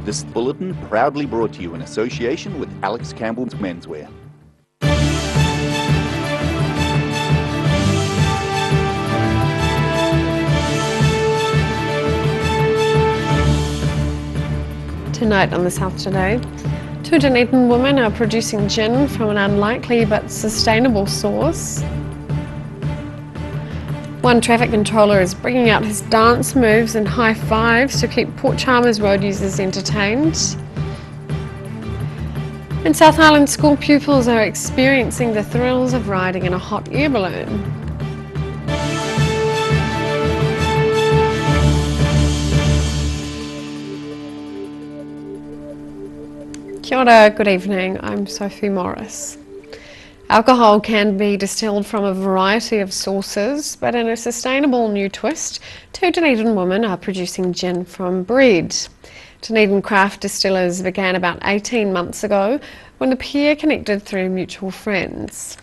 This bulletin proudly brought to you in association with Alex Campbell's Menswear. Tonight on the South Today, 2 Dunedin women are producing gin from an unlikely but sustainable source. One traffic controller is bringing out his dance moves and high fives to keep Port Chalmers road users entertained. And South Island school pupils are experiencing the thrills of riding in a hot air balloon. Kia ora, good evening, I'm Sophie Morris. Alcohol can be distilled from a variety of sources, but in a sustainable new twist, 2 Dunedin women are producing gin from bread. Dunedin craft distillers began about 18 months ago when the pair connected through mutual friends.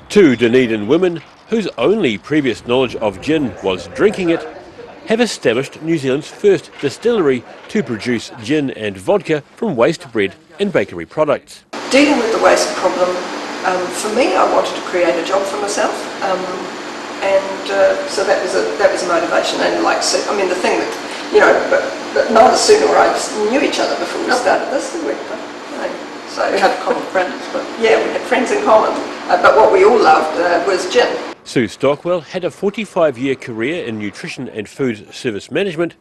2 Dunedin women, whose only previous knowledge of gin was drinking it, have established New Zealand's first distillery to produce gin and vodka from waste bread and bakery products. Dealing with the waste problem, for me, I wanted to create a job for myself, so that was a motivation. And I mean, the thing that, you know, but neither Sue nor I knew each other before we started this, did we? So we had common friends, but yeah, we had friends in common. But what we all loved was gin. Sue Stockwell had a 45-year career in nutrition and food service management,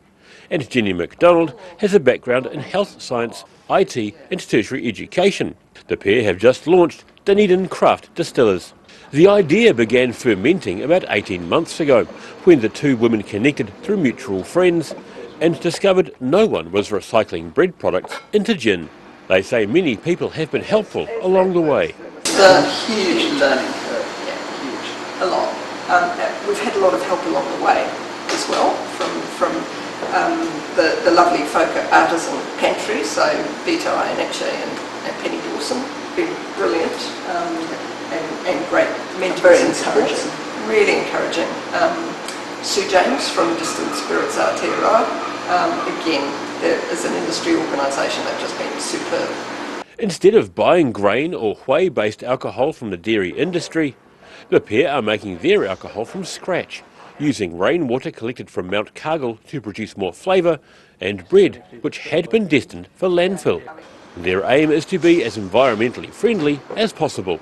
and Jenny McDonald has a background in health science, IT and tertiary education. The pair have just launched Dunedin Craft Distillers. The idea began fermenting about 18 months ago when the 2 women connected through mutual friends and discovered no one was recycling bread products into gin. They say many people have been helpful along the way. It's a huge learning curve, yeah, huge, a lot. We've had a lot of help along the way as well from the lovely folk at Artisan Pantry, so Vito Iannucci and Penny Dawson, been brilliant and great mentors. Very encouraging. Really encouraging. Sue James from Distilled Spirits Aotearoa, again, as an industry organisation, they've just been superb. Instead of buying grain or whey-based alcohol from the dairy industry, the pair are making their alcohol from scratch, using rainwater collected from Mount Cargill to produce more flavour, and bread which had been destined for landfill. Their aim is to be as environmentally friendly as possible.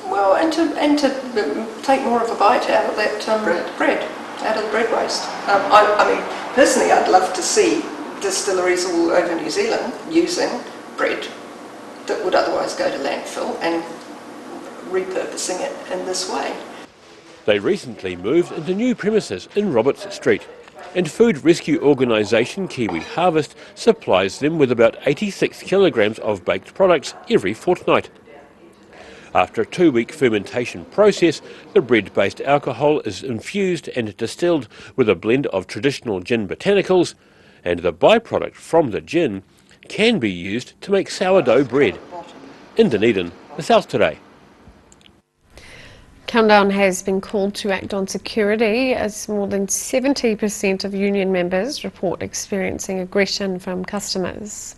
Well, and to take more of a bite out of that bread, out of the bread waste. I mean, personally, I'd love to see distilleries all over New Zealand using bread that would otherwise go to landfill and repurposing it in this way. They recently moved into new premises in Roberts Street, and food rescue organisation Kiwi Harvest supplies them with about 86 kilograms of baked products every fortnight. After a 2-week fermentation process, the bread-based alcohol is infused and distilled with a blend of traditional gin botanicals, and the byproduct from the gin can be used to make sourdough bread. In Dunedin, the South Today. Countdown has been called to act on security as more than 70% of union members report experiencing aggression from customers.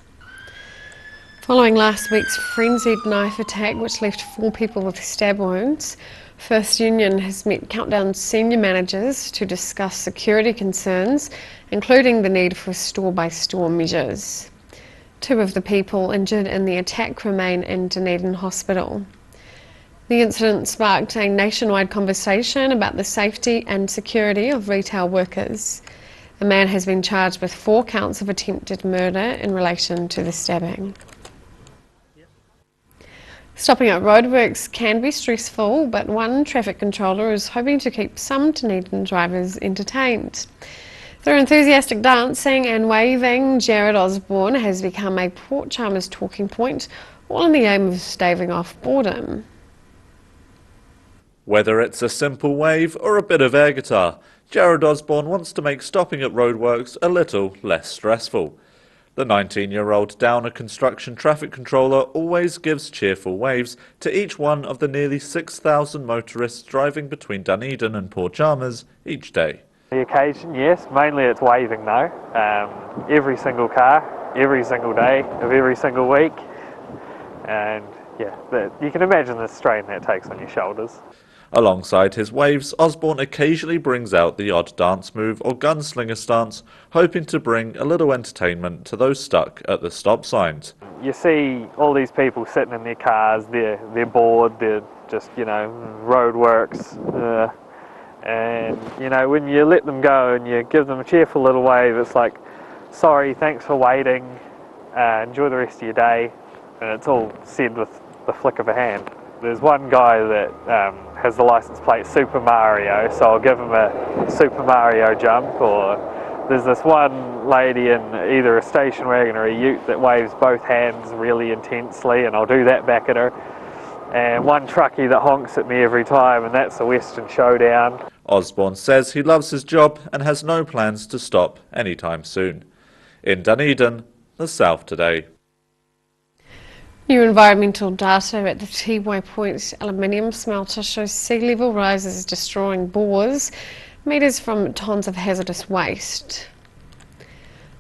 Following last week's frenzied knife attack which left 4 people with stab wounds, First Union has met Countdown senior managers to discuss security concerns, including the need for store-by-store measures. 2 of the people injured in the attack remain in Dunedin Hospital. The incident sparked a nationwide conversation about the safety and security of retail workers. A man has been charged with 4 counts of attempted murder in relation to the stabbing. Stopping at roadworks can be stressful, but one traffic controller is hoping to keep some Dunedin drivers entertained. Through enthusiastic dancing and waving, Jared Osborne has become a Port Chalmers talking point, all in the aim of staving off boredom. Whether it's a simple wave or a bit of air guitar, Jared Osborne wants to make stopping at roadworks a little less stressful. The 19-year-old Downer construction traffic controller always gives cheerful waves to each one of the nearly 6,000 motorists driving between Dunedin and Port Chalmers each day. The occasion, yes. Mainly it's waving though. Every single car, every single day of every single week. And yeah, you can imagine the strain that takes on your shoulders. Alongside his waves, Osborne occasionally brings out the odd dance move or gunslinger stance, hoping to bring a little entertainment to those stuck at the stop signs. You see all these people sitting in their cars, they're bored, they're just, roadworks. And, when you let them go and you give them a cheerful little wave, it's like, sorry, thanks for waiting, enjoy the rest of your day. And it's all said with the flick of a hand. There's one guy that has the license plate Super Mario, so I'll give him a Super Mario jump. Or there's this one lady in either a station wagon or a ute that waves both hands really intensely, and I'll do that back at her. And one truckie that honks at me every time, and that's the Western Showdown. Osborne says he loves his job and has no plans to stop anytime soon. In Dunedin, the South Today. New environmental data at the Tiwai Point aluminium smelter shows sea level rises destroying bores, metres from tonnes of hazardous waste.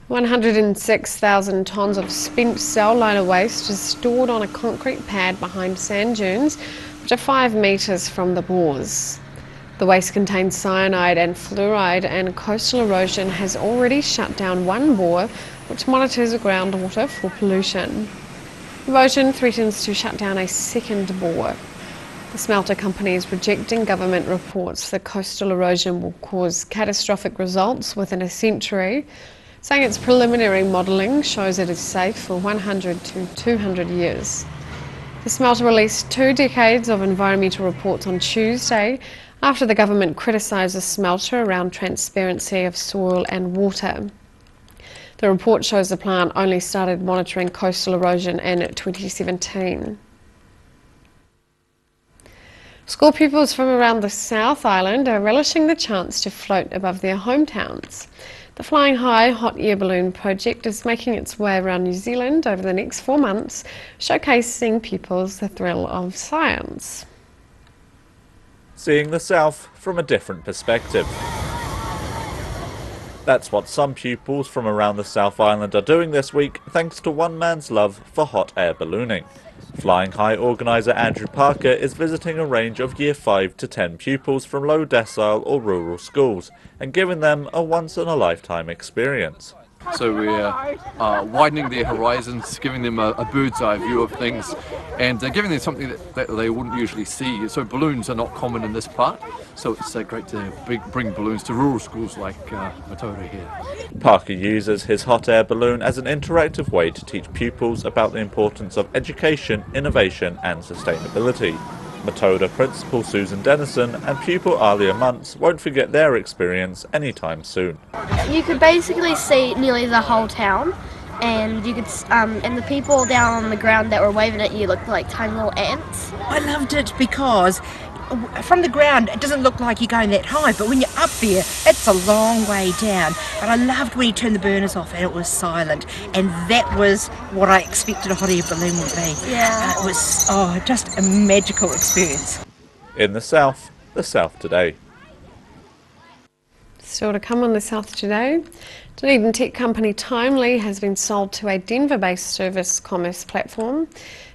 106,000 tonnes of spent cell liner waste is stored on a concrete pad behind sand dunes, which are 5 metres from the bores. The waste contains cyanide and fluoride, and coastal erosion has already shut down one bore, which monitors groundwater for pollution. Erosion threatens to shut down a second bore. The smelter company is rejecting government reports that coastal erosion will cause catastrophic results within a century, saying its preliminary modelling shows it is safe for 100 to 200 years. The smelter released 2 decades of environmental reports on Tuesday after the government criticised the smelter around transparency of soil and water. The report shows the plant only started monitoring coastal erosion in 2017. School pupils from around the South Island are relishing the chance to float above their hometowns. The Flying High hot air balloon project is making its way around New Zealand over the next 4 months, showcasing pupils the thrill of science. Seeing the South from a different perspective. That's what some pupils from around the South Island are doing this week, thanks to one man's love for hot air ballooning. Flying High organiser Andrew Parker is visiting a range of Year 5 to 10 pupils from low decile or rural schools and giving them a once-in-a-lifetime experience. So we're widening their horizons, giving them a bird's eye view of things, and giving them something that they wouldn't usually see. So balloons are not common in this part, so it's great to bring balloons to rural schools like Mataura here. Parker uses his hot air balloon as an interactive way to teach pupils about the importance of education, innovation and sustainability. Mataura Principal Susan Dennison and pupil Alia Muntz won't forget their experience anytime soon. You could basically see nearly the whole town, and you could, and the people down on the ground that were waving at you looked like tiny little ants. I loved it because from the ground it doesn't look like you're going that high, but when you're up there it's a long way down. But I loved when you turned the burners off and it was silent, and that was what I expected a hot air balloon would be. Yeah. It was just a magical experience. In the South Today. Still to come on the South Today. Dunedin tech company Timely has been sold to a Denver-based service commerce platform,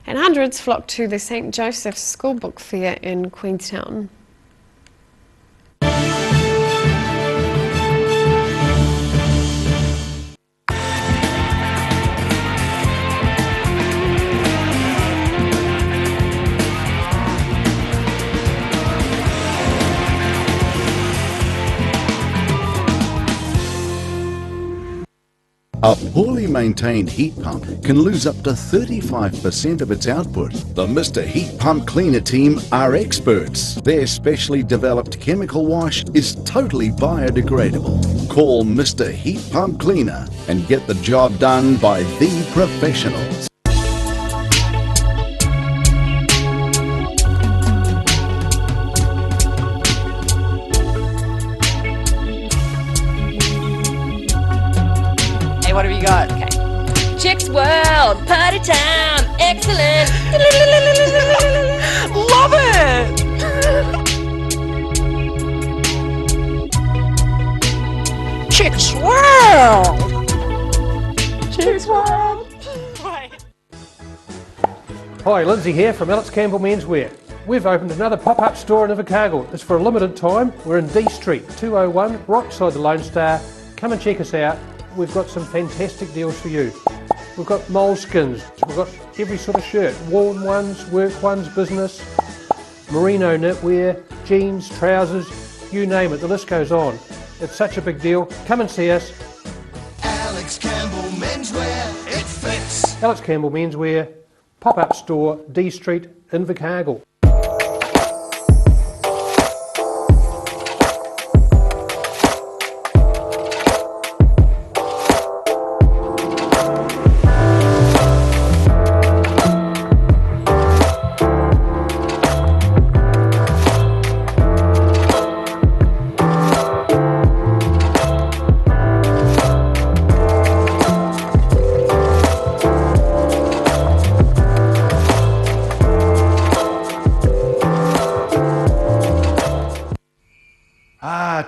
and hundreds flocked to the St. Joseph's School Book Fair in Queenstown. A poorly maintained heat pump can lose up to 35% of its output. The Mr. Heat Pump Cleaner team are experts. Their specially developed chemical wash is totally biodegradable. Call Mr. Heat Pump Cleaner and get the job done by the professionals. What have you got? Okay. Chicks World, Party Time, excellent. Love it! Chicks World! Chicks World! Hi, Lindsay here from Alex Campbell Menswear. We've opened another pop-up store in Invercargill. It's for a limited time. We're in D Street, 201, right beside the Lone Star. Come and check us out. We've got some fantastic deals for you. We've got moleskins, we've got every sort of shirt, worn ones, work ones, business, merino knitwear, jeans, trousers, you name it, the list goes on. It's such a big deal. Come and see us. Alex Campbell Menswear, it fits. Alex Campbell Menswear, pop-up store, D Street, Invercargill.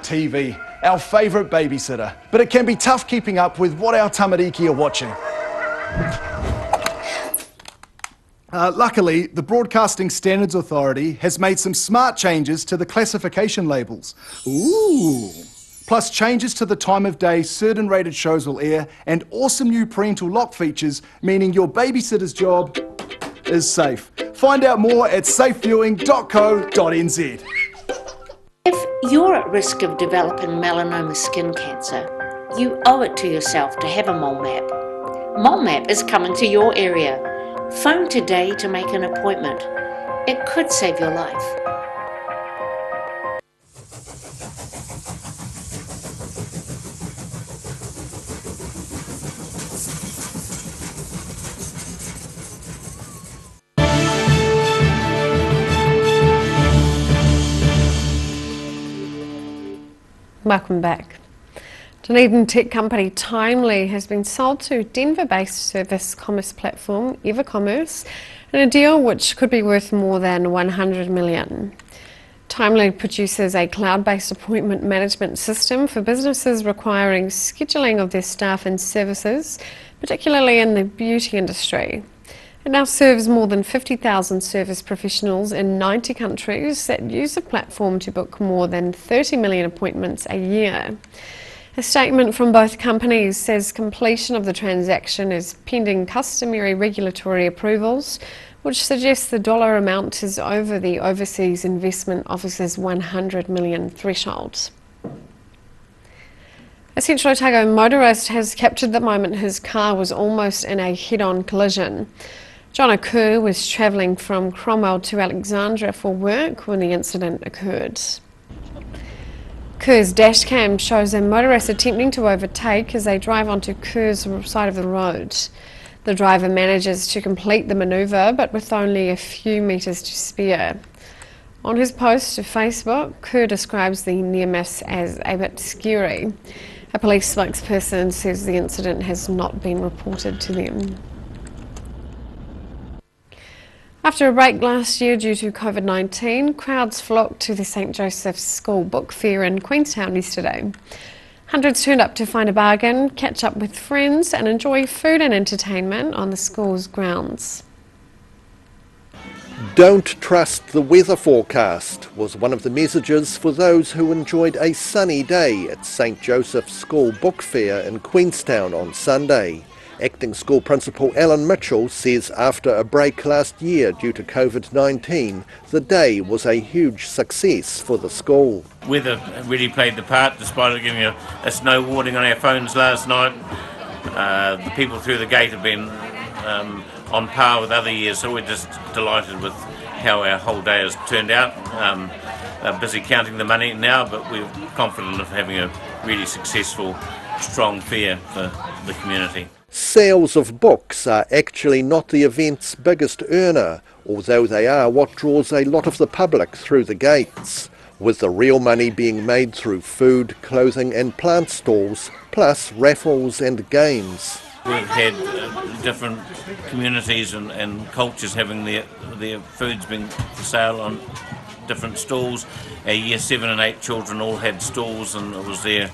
TV, our favourite babysitter, but it can be tough keeping up with what our tamariki are watching. Luckily, the Broadcasting Standards Authority has made some smart changes to the classification labels. Ooh! Plus changes to the time of day certain rated shows will air, and awesome new parental lock features, meaning your babysitter's job is safe. Find out more at safeviewing.co.nz. If you're at risk of developing melanoma skin cancer, you owe it to yourself to have a mole map. Mole map is coming to your area. Phone today to make an appointment. It could save your life. Welcome back. Dunedin tech company Timely has been sold to Denver-based service commerce platform EverCommerce in a deal which could be worth more than $100 million. Timely produces a cloud-based appointment management system for businesses requiring scheduling of their staff and services, particularly in the beauty industry. It now serves more than 50,000 service professionals in 90 countries that use the platform to book more than 30 million appointments a year. A statement from both companies says completion of the transaction is pending customary regulatory approvals, which suggests the dollar amount is over the Overseas Investment Office's $100 million threshold. A Central Otago motorist has captured the moment his car was almost in a head-on collision. John Kerr was travelling from Cromwell to Alexandra for work when the incident occurred. Kerr's dashcam shows a motorist attempting to overtake as they drive onto Kerr's side of the road. The driver manages to complete the manoeuvre, but with only a few metres to spare. On his post to Facebook, Kerr describes the near miss as a bit scary. A police spokesperson says the incident has not been reported to them. After a break last year due to COVID-19, crowds flocked to the St Joseph's School Book Fair in Queenstown yesterday. Hundreds turned up to find a bargain, catch up with friends and enjoy food and entertainment on the school's grounds. Don't trust the weather forecast was one of the messages for those who enjoyed a sunny day at St Joseph's School Book Fair in Queenstown on Sunday. Acting School Principal Alan Mitchell says after a break last year due to COVID-19, the day was a huge success for the school. Weather really played the part, despite giving a snow warning on our phones last night. The people through the gate have been on par with other years, so we're just delighted with how our whole day has turned out. They're busy counting the money now, but we're confident of having a really successful, strong fair for the community. Sales of books are actually not the event's biggest earner, although they are what draws a lot of the public through the gates, with the real money being made through food, clothing and plant stalls, plus raffles and games. We've had different communities and cultures having their foods being for sale on different stalls. Our year 7 and 8 children all had stalls, and it was their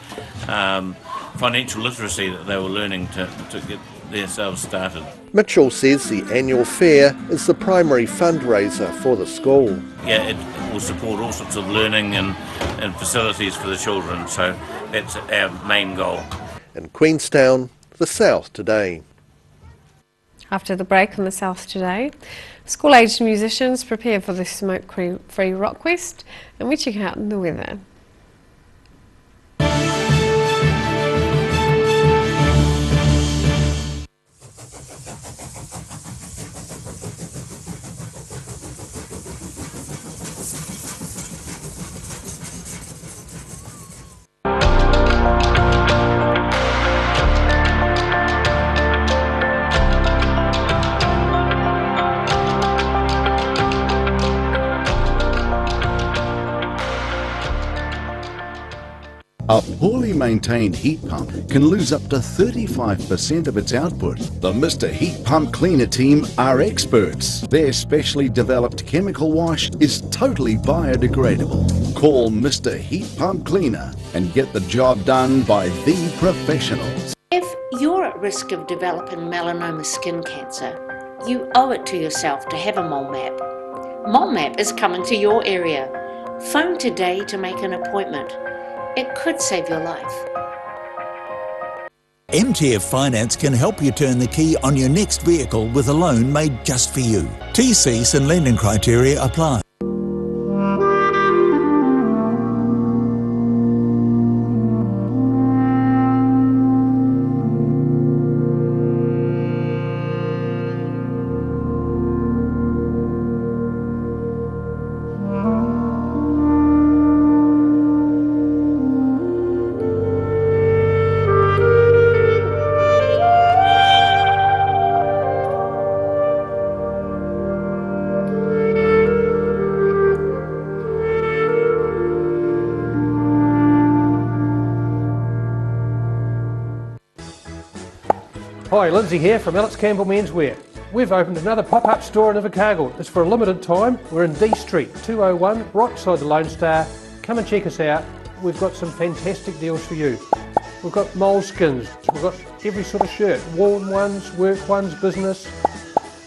financial literacy that they were learning to get themselves started. Mitchell says the annual fair is the primary fundraiser for the school. Yeah, it will support all sorts of learning and facilities for the children, so that's our main goal. In Queenstown, the South Today. After the break on the South Today, school-aged musicians prepare for the smoke-free Rockfest, and we check out the weather. A poorly maintained heat pump can lose up to 35% of its output. The Mr. Heat Pump Cleaner team are experts. Their specially developed chemical wash is totally biodegradable. Call Mr. Heat Pump Cleaner and get the job done by the professionals. If you're at risk of developing melanoma skin cancer, you owe it to yourself to have a mole map. Mole map is coming to your area. Phone today to make an appointment. It could save your life. MTF Finance can help you turn the key on your next vehicle with a loan made just for you. TCs and lending criteria apply. Hi, Lindsay here from Alex Campbell Menswear. We've opened another pop-up store in Invercargill. It's for a limited time. We're in D Street, 201, right beside the Lone Star. Come and check us out. We've got some fantastic deals for you. We've got moleskins, we've got every sort of shirt, worn ones, work ones, business,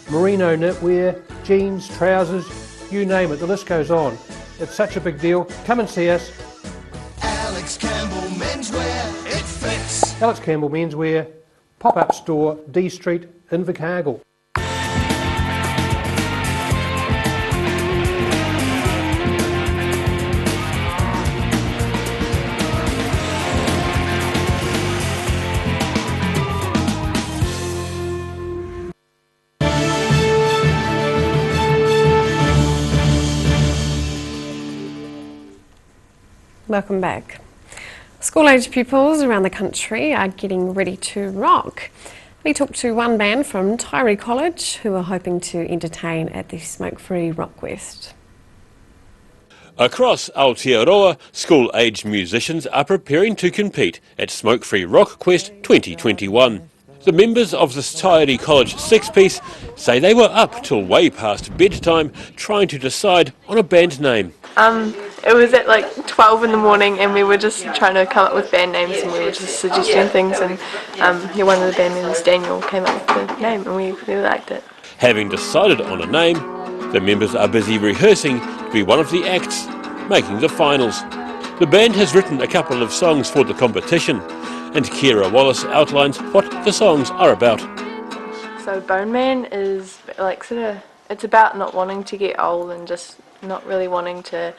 merino knitwear, jeans, trousers, you name it, the list goes on. It's such a big deal. Come and see us. Alex Campbell Menswear, it fits. Alex Campbell Menswear, pop-up store, D Street, Invercargill. Welcome back. School-aged pupils around the country are getting ready to rock. We talked to one band from Tyree College who are hoping to entertain at the Smoke-Free Rockfest. Across Aotearoa, school-aged musicians are preparing to compete at Smoke-Free Rockquest 2021. The members of the Tyree College six-piece say they were up till way past bedtime trying to decide on a band name. It was at like 12 in the morning and we were just trying to come up with band names and we were just suggesting things and one of the band members, Daniel, came up with the name and we really liked it. Having decided on a name, the members are busy rehearsing to be one of the acts making the finals. The band has written a couple of songs for the competition and Kira Wallace outlines what the songs are about. So Bone Man is like it's about not wanting to get old and just not really wanting to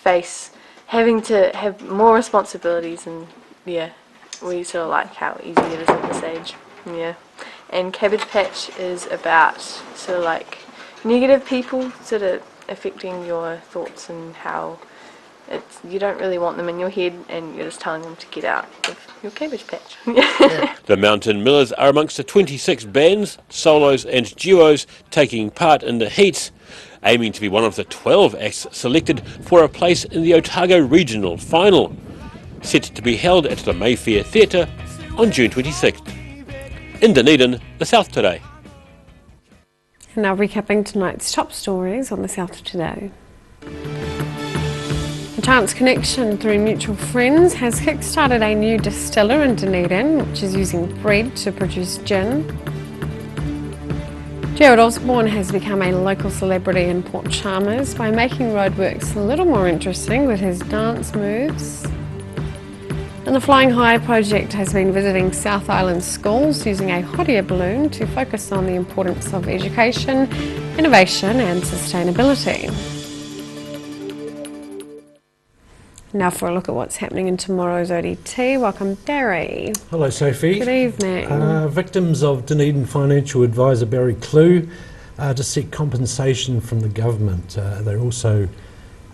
face having to have more responsibilities, and yeah, we sort of like how easy it is at this age. Yeah. And Cabbage Patch is about sort of like negative people sort of affecting your thoughts and how you don't really want them in your head and you're just telling them to get out of your cabbage patch. The Mountain Millers are amongst the 26 bands, solos and duos taking part in the heats, aiming to be one of the 12 acts selected for a place in the Otago Regional Final, set to be held at the Mayfair Theatre on June 26th. In Dunedin, the South Today. And now recapping tonight's top stories on the South Today. A chance connection through mutual friends has kick-started a new distiller in Dunedin, which is using bread to produce gin. Jared Osborne has become a local celebrity in Port Chalmers by making roadworks a little more interesting with his dance moves. And the Flying High project has been visiting South Island schools using a hot air balloon to focus on the importance of education, innovation and sustainability. Now for a look at what's happening in tomorrow's ODT. Welcome, Barry. Hello, Sophie. Good evening. Victims of Dunedin financial advisor Barry Clue to seek compensation from the government. They also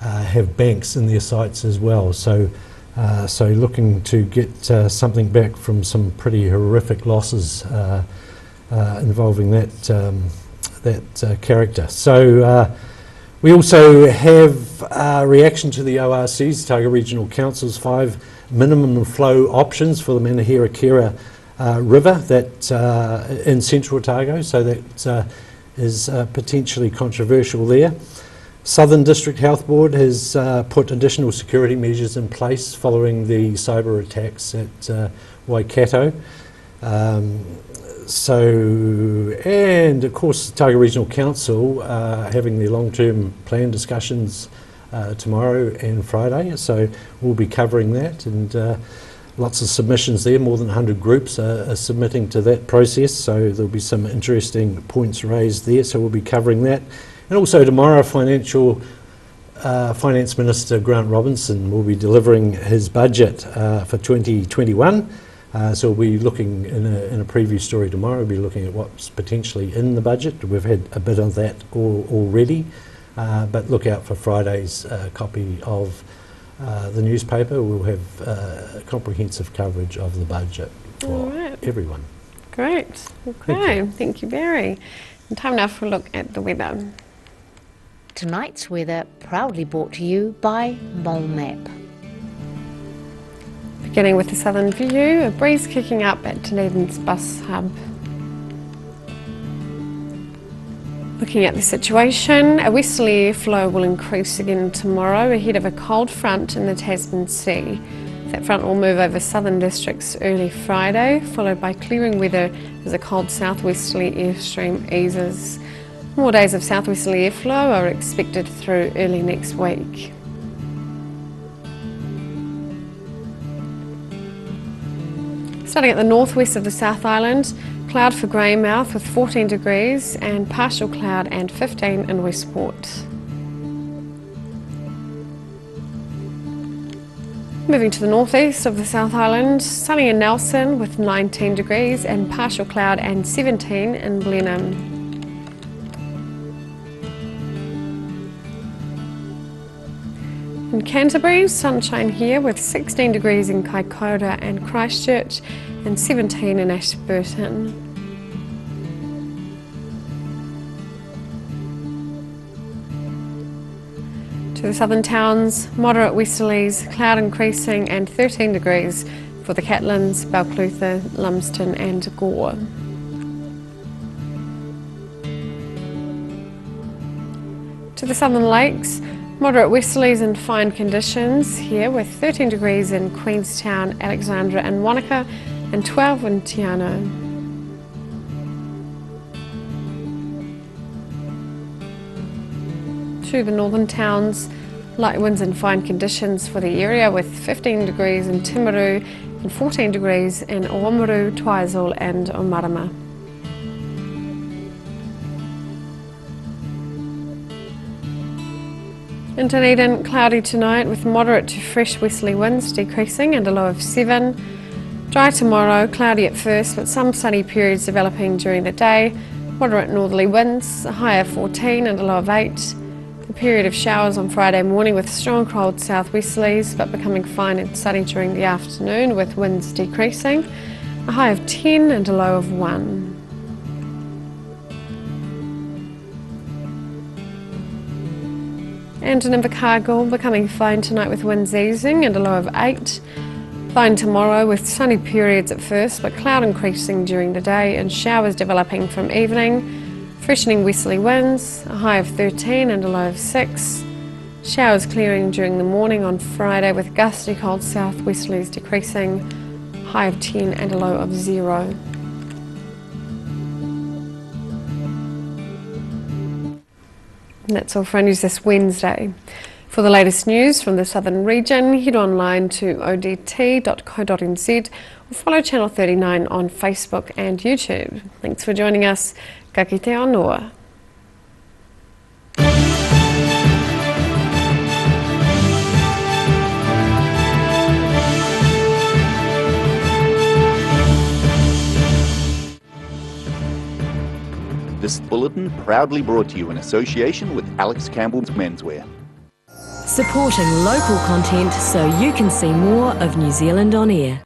have banks in their sights as well. So looking to get something back from some pretty horrific losses involving that character. So we also have a reaction to the ORC's, Otago Regional Council's 5 minimum flow options for the Manahira-Kira River that in central Otago, so that is potentially controversial there. Southern District Health Board has put additional security measures in place following the cyber attacks at Waikato. And of course, Otago Regional Council having their long-term plan discussions tomorrow and Friday, so we'll be covering that, and lots of submissions there. More than 100 groups are submitting to that process, so there'll be some interesting points raised there, so we'll be covering that. And also tomorrow, Finance Minister Grant Robinson will be delivering his budget for 2021. So we'll be looking in a preview story tomorrow. We'll be looking at what's potentially in the budget. We've had a bit of that already, but look out for Friday's copy of the newspaper. We'll have comprehensive coverage of the budget for everyone. Great. Okay. Thank you, Barry. And time now for a look at the weather. Tonight's weather proudly brought to you by MoleMap. Beginning with the southern view, a breeze kicking up at Dunedin's bus hub. Looking at the situation, a westerly airflow will increase again tomorrow ahead of a cold front in the Tasman Sea. That front will move over southern districts early Friday, followed by clearing weather as a cold southwesterly airstream eases. More days of southwesterly airflow are expected through early next week. Starting at the northwest of the South Island, cloud for Greymouth with 14 degrees and partial cloud and 15 in Westport. Moving to the northeast of the South Island, sunny in Nelson with 19 degrees and partial cloud and 17 in Blenheim. In Canterbury, sunshine here with 16 degrees in Kaikoura and Christchurch and 17 in Ashburton. To the southern towns, moderate westerlies, cloud increasing and 13 degrees for the Catlins, Balclutha, Lumsden and Gore. To the southern lakes, moderate westerlies and fine conditions here with 13 degrees in Queenstown, Alexandra and Wanaka and 12 in Te Anau. To the northern towns, light winds and fine conditions for the area with 15 degrees in Timaru and 14 degrees in Oamaru, Twizel and Omarama. In Dunedin, cloudy tonight with moderate to fresh westerly winds decreasing and a low of 7. Dry tomorrow, cloudy at first but some sunny periods developing during the day. Moderate northerly winds, a high of 14 and a low of 8. A period of showers on Friday morning with strong cold southwesterlies but becoming fine and sunny during the afternoon with winds decreasing. A high of 10 and a low of 1. And in Invercargill, becoming fine tonight with winds easing and a low of 8. Fine tomorrow with sunny periods at first, but cloud increasing during the day and showers developing from evening. Freshening westerly winds, a high of 13 and a low of 6. Showers clearing during the morning on Friday with gusty cold southwesterlies decreasing, high of 10 and a low of 0. And that's all for our news this Wednesday. For the latest news from the southern region, head online to odt.co.nz or follow Channel 39 on Facebook and YouTube. Thanks for joining us. Ka kite anō. This bulletin proudly brought to you in association with Alex Campbell's Menswear. Supporting local content so you can see more of New Zealand on air.